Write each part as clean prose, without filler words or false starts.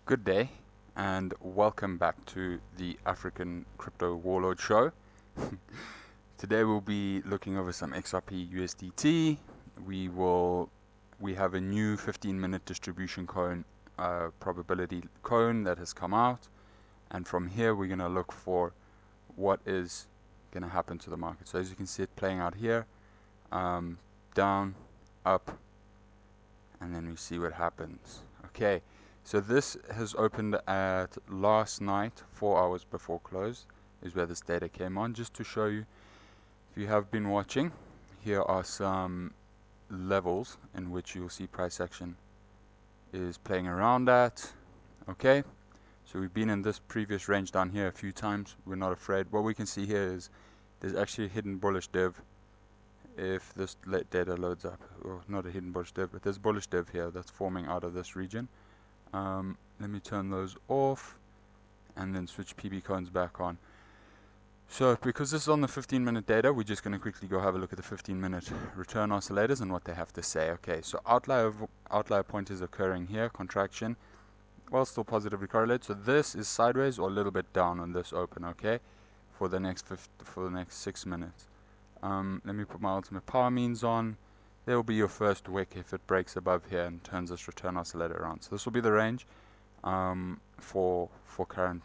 Good day and welcome back to the African Crypto Warlord show. Today we'll be looking over some XRP USDT. We have a new 15-minute distribution cone probability cone that has come out, and from here we're going to look for what is going to happen to the market. So as you can see it playing out here, down, up, and then we see what happens. Okay. So this has opened at last night, 4 hours before close, is where this data came on. Just to show you, if you have been watching, here are some levels in which you'll see price action is playing around at. Okay, so we've been in this previous range down here a few times. We're not afraid. What we can see here is there's actually a hidden bullish div. If this data loads up, or not a hidden bullish div, but there's bullish div here that's forming out of this region. Let me turn those off and then switch PB cones back on. So because this is on the 15-minute data, we're just going to quickly go have a look at the 15-minute return oscillators and what they have to say. Okay, so outlier point is occurring here, contraction, well, still positively correlated. So this is sideways or a little bit down on this open, okay, for the next 6 minutes. Let me put my ultimate power means on. There will be your first wick if it breaks above here and turns this return oscillator around. So this will be the range for current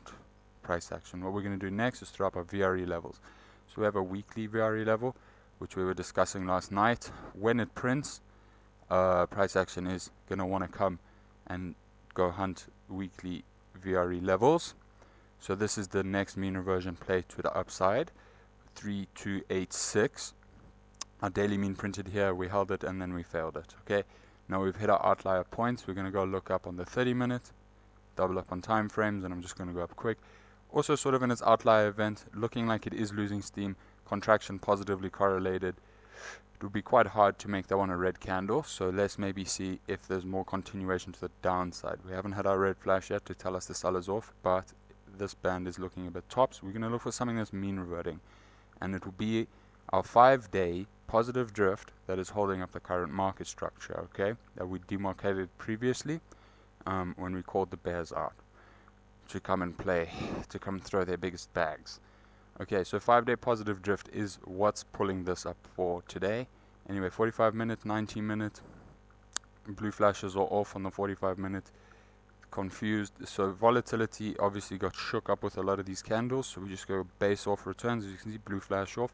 price action. What we're going to do next is throw up our VRE levels. So we have a weekly VRE level, which we were discussing last night. When it prints, price action is going to want to come and go hunt weekly VRE levels. So this is the next mean reversion play to the upside, 3286. Our daily mean printed here, we held it and then we failed it. Okay, now we've hit our outlier points. We're going to go look up on the 30-minute, double up on time frames, and I'm just going to go up quick. Also sort of in its outlier event, looking like it is losing steam, contraction positively correlated. It would be quite hard to make that one a red candle, so let's maybe see if there's more continuation to the downside. We haven't had our red flash yet to tell us the sell is off, but this band is looking a bit tops. We're going to look for something that's mean reverting, and it will be our 5-day positive drift that is holding up the current market structure, okay, that we demarcated previously when we called the bears out to come and play, to come throw their biggest bags. Okay, so 5-day positive drift is what's pulling this up for today. Anyway, 45-minute, 90-minute, blue flashes are off on the 45-minute, confused. So volatility obviously got shook up with a lot of these candles, so we just go base off returns. As you can see, blue flash off.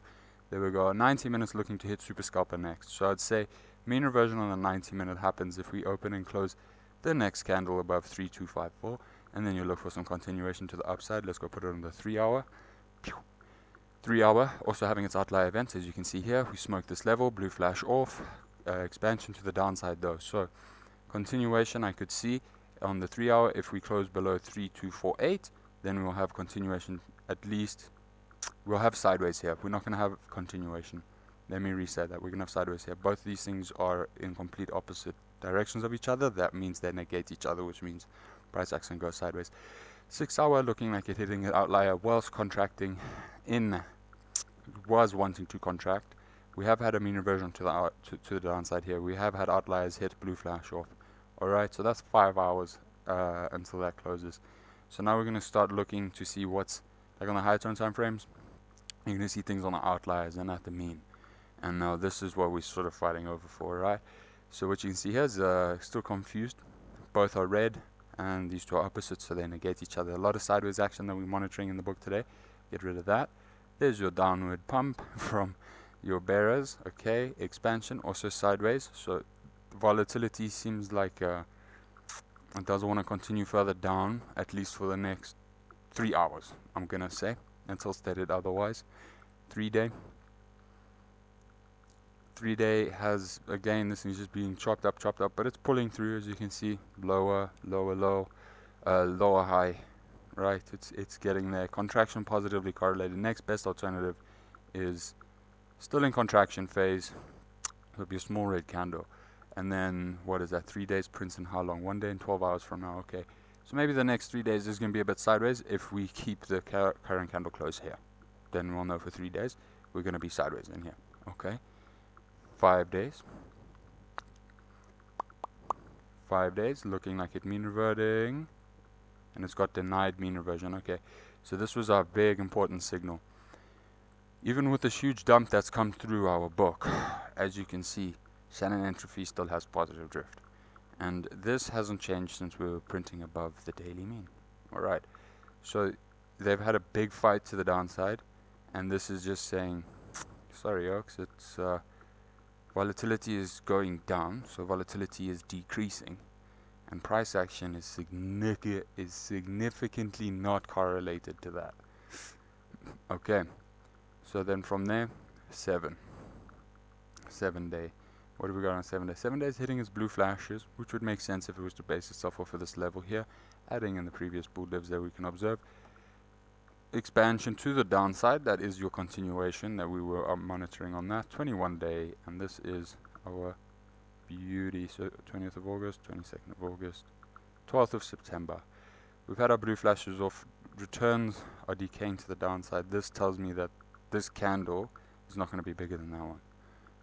There we go, 90 minutes looking to hit super scalper next. So I'd say mean reversion on the 90-minute happens if we open and close the next candle above 3254, and then you look for some continuation to the upside. Let's go put it on the 3-hour. 3-hour also having its outlier event, as you can see here. We smoked this level, blue flash off, expansion to the downside though. So continuation I could see on the 3-hour. If we close below 3248, then we will have continuation. At least we'll have sideways here. We're not going to have continuation. Let me reset that. We're going to have sideways here. Both these things are in complete opposite directions of each other. That means they negate each other, which means price action goes sideways. 6-hour looking like it hitting an outlier whilst contracting in, was wanting to contract. We have had a mean reversion to the downside here. We have had outliers hit, blue flash off. Alright, so that's 5 hours until that closes. So now we're going to start looking to see what's like on the higher time frames. You're going to see things on the outliers and at the mean. And now this is what we're sort of fighting over for, right? So what you can see here is still confused. Both are red and these two are opposites, so they negate each other. A lot of sideways action that we're monitoring in the book today. Get rid of that. There's your downward pump from your bearers. Okay, expansion also sideways. So volatility seems like it doesn't want to continue further down, at least for the next 3 hours, I'm gonna say, until stated otherwise. 3-day has, again, this is just being chopped up, but it's pulling through, as you can see. Lower, lower, low, lower, high, right? It's getting there. Contraction positively correlated. Next best alternative is still in contraction phase. It'll be a small red candle, and then what is that? 3 days prints in how long? 1 day and 12 hours from now. Okay, so maybe the next 3 days is going to be a bit sideways. If we keep the current candle close here, then we'll know for 3 days we're going to be sideways in here. Okay, 5 days. 5 days looking like it mean reverting. and it's got denied mean reversion. Okay, so this was our big important signal. Even with this huge dump that's come through our book, as you can see, Shannon Entropy still has positive drift, and this hasn't changed since we were printing above the daily mean. Alright, so they've had a big fight to the downside, and this is just saying, sorry Oaks, it's volatility is going down, so volatility is decreasing, and price action is significantly not correlated to that. Okay, so then from there, 7 day. What have we got on 7 days? 7 days hitting its blue flashes, which would make sense if it was to base itself off of this level here, adding in the previous bull divs that we can observe. Expansion to the downside, that is your continuation that we were monitoring on that. 21 day, and this is our beauty. So 20th of August, 22nd of August, 12th of September. We've had our blue flashes off, returns are decaying to the downside. This tells me that this candle is not going to be bigger than that one.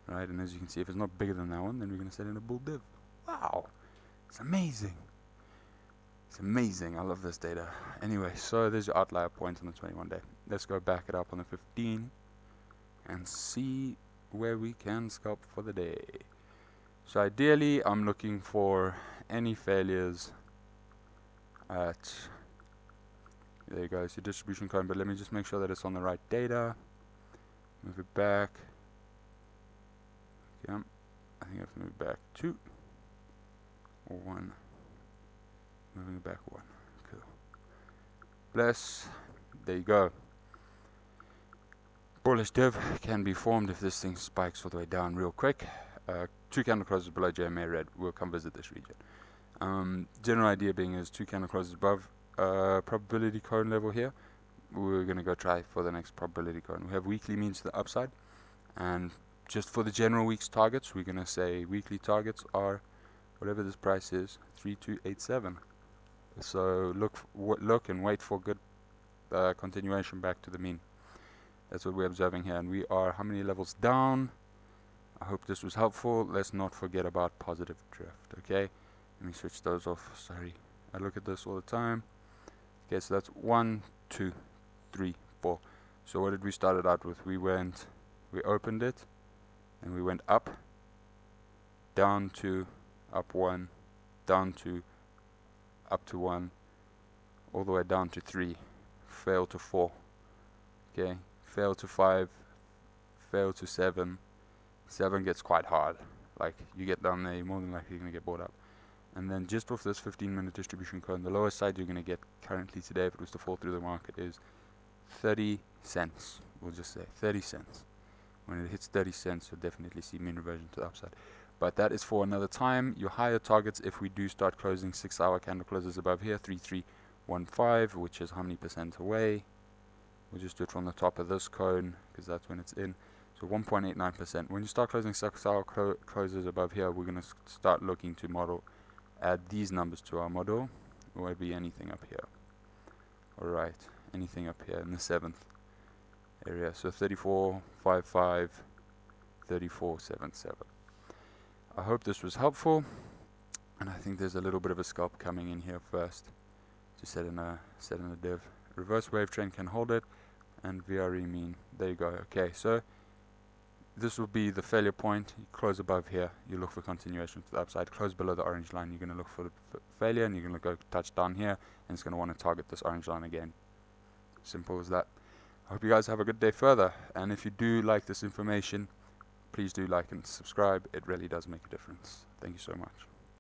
Right, and as you can see, if it's not bigger than that one, then we're going to set in a bull div. Wow, it's amazing. It's amazing. I love this data. Anyway, so there's your outlier point on the 21 day. Let's go back it up on the 15 and see where we can scalp for the day. So ideally, I'm looking for any failures at, there you go, it's your distribution cone, but let me just make sure that it's on the right data. Move it back. Yeah, I think I have to move it back 2 or 1. Moving it back 1. Cool. Bless. There you go. Bullish div can be formed if this thing spikes all the way down real quick. 2 candle closes below JMA red. We'll come visit this region. General idea being is 2 candle closes above probability cone level here. We're going to go try for the next probability cone. We have weekly means to the upside, and just for the general week's targets, we're going to say weekly targets are whatever this price is, 3287. So look and wait for good continuation back to the mean. That's what we're observing here, and we are how many levels down? I hope this was helpful. Let's not forget about positive drift. Okay, let me switch those off. Sorry, I look at this all the time. Okay, so that's 1, 2, 3, 4. So what did we start it out with? We opened it, and we went up, down to, up 1, down to, up to 1, all the way down to 3, fail to 4, okay, fail to 5, fail to 7. 7 gets quite hard. Like, you get down there, you're more than likely going to get bought up. And then just off this 15-minute distribution cone, the lowest side you're going to get currently today, if it was to fall through the market, is 30 cents. We'll just say 30 cents. When it hits 30 cents, you'll definitely see mean reversion to the upside. But that is for another time. Your higher targets, if we do start closing 6-hour candle closes above here, 3315, which is how many percent away? We'll just do it from the top of this cone, because that's when it's in. So 1.89%. When you start closing 6-hour closes above here, we're going to start looking to add these numbers to our model. It won't be anything up here. Alright, anything up here in the 7th area. So 3455, 3477. I hope this was helpful, and I think there's a little bit of a scalp coming in here first to set in a div. Reverse wave trend can hold it, and VRE mean. There you go. Okay, so this will be the failure point. You close above here, you look for continuation to the upside. Close below the orange line, you're going to look for the failure, and you're going to go touch down here, and it's going to want to target this orange line again. Simple as that. I hope you guys have a good day further, and if you do like this information, please do like and subscribe. It really does make a difference. Thank you so much.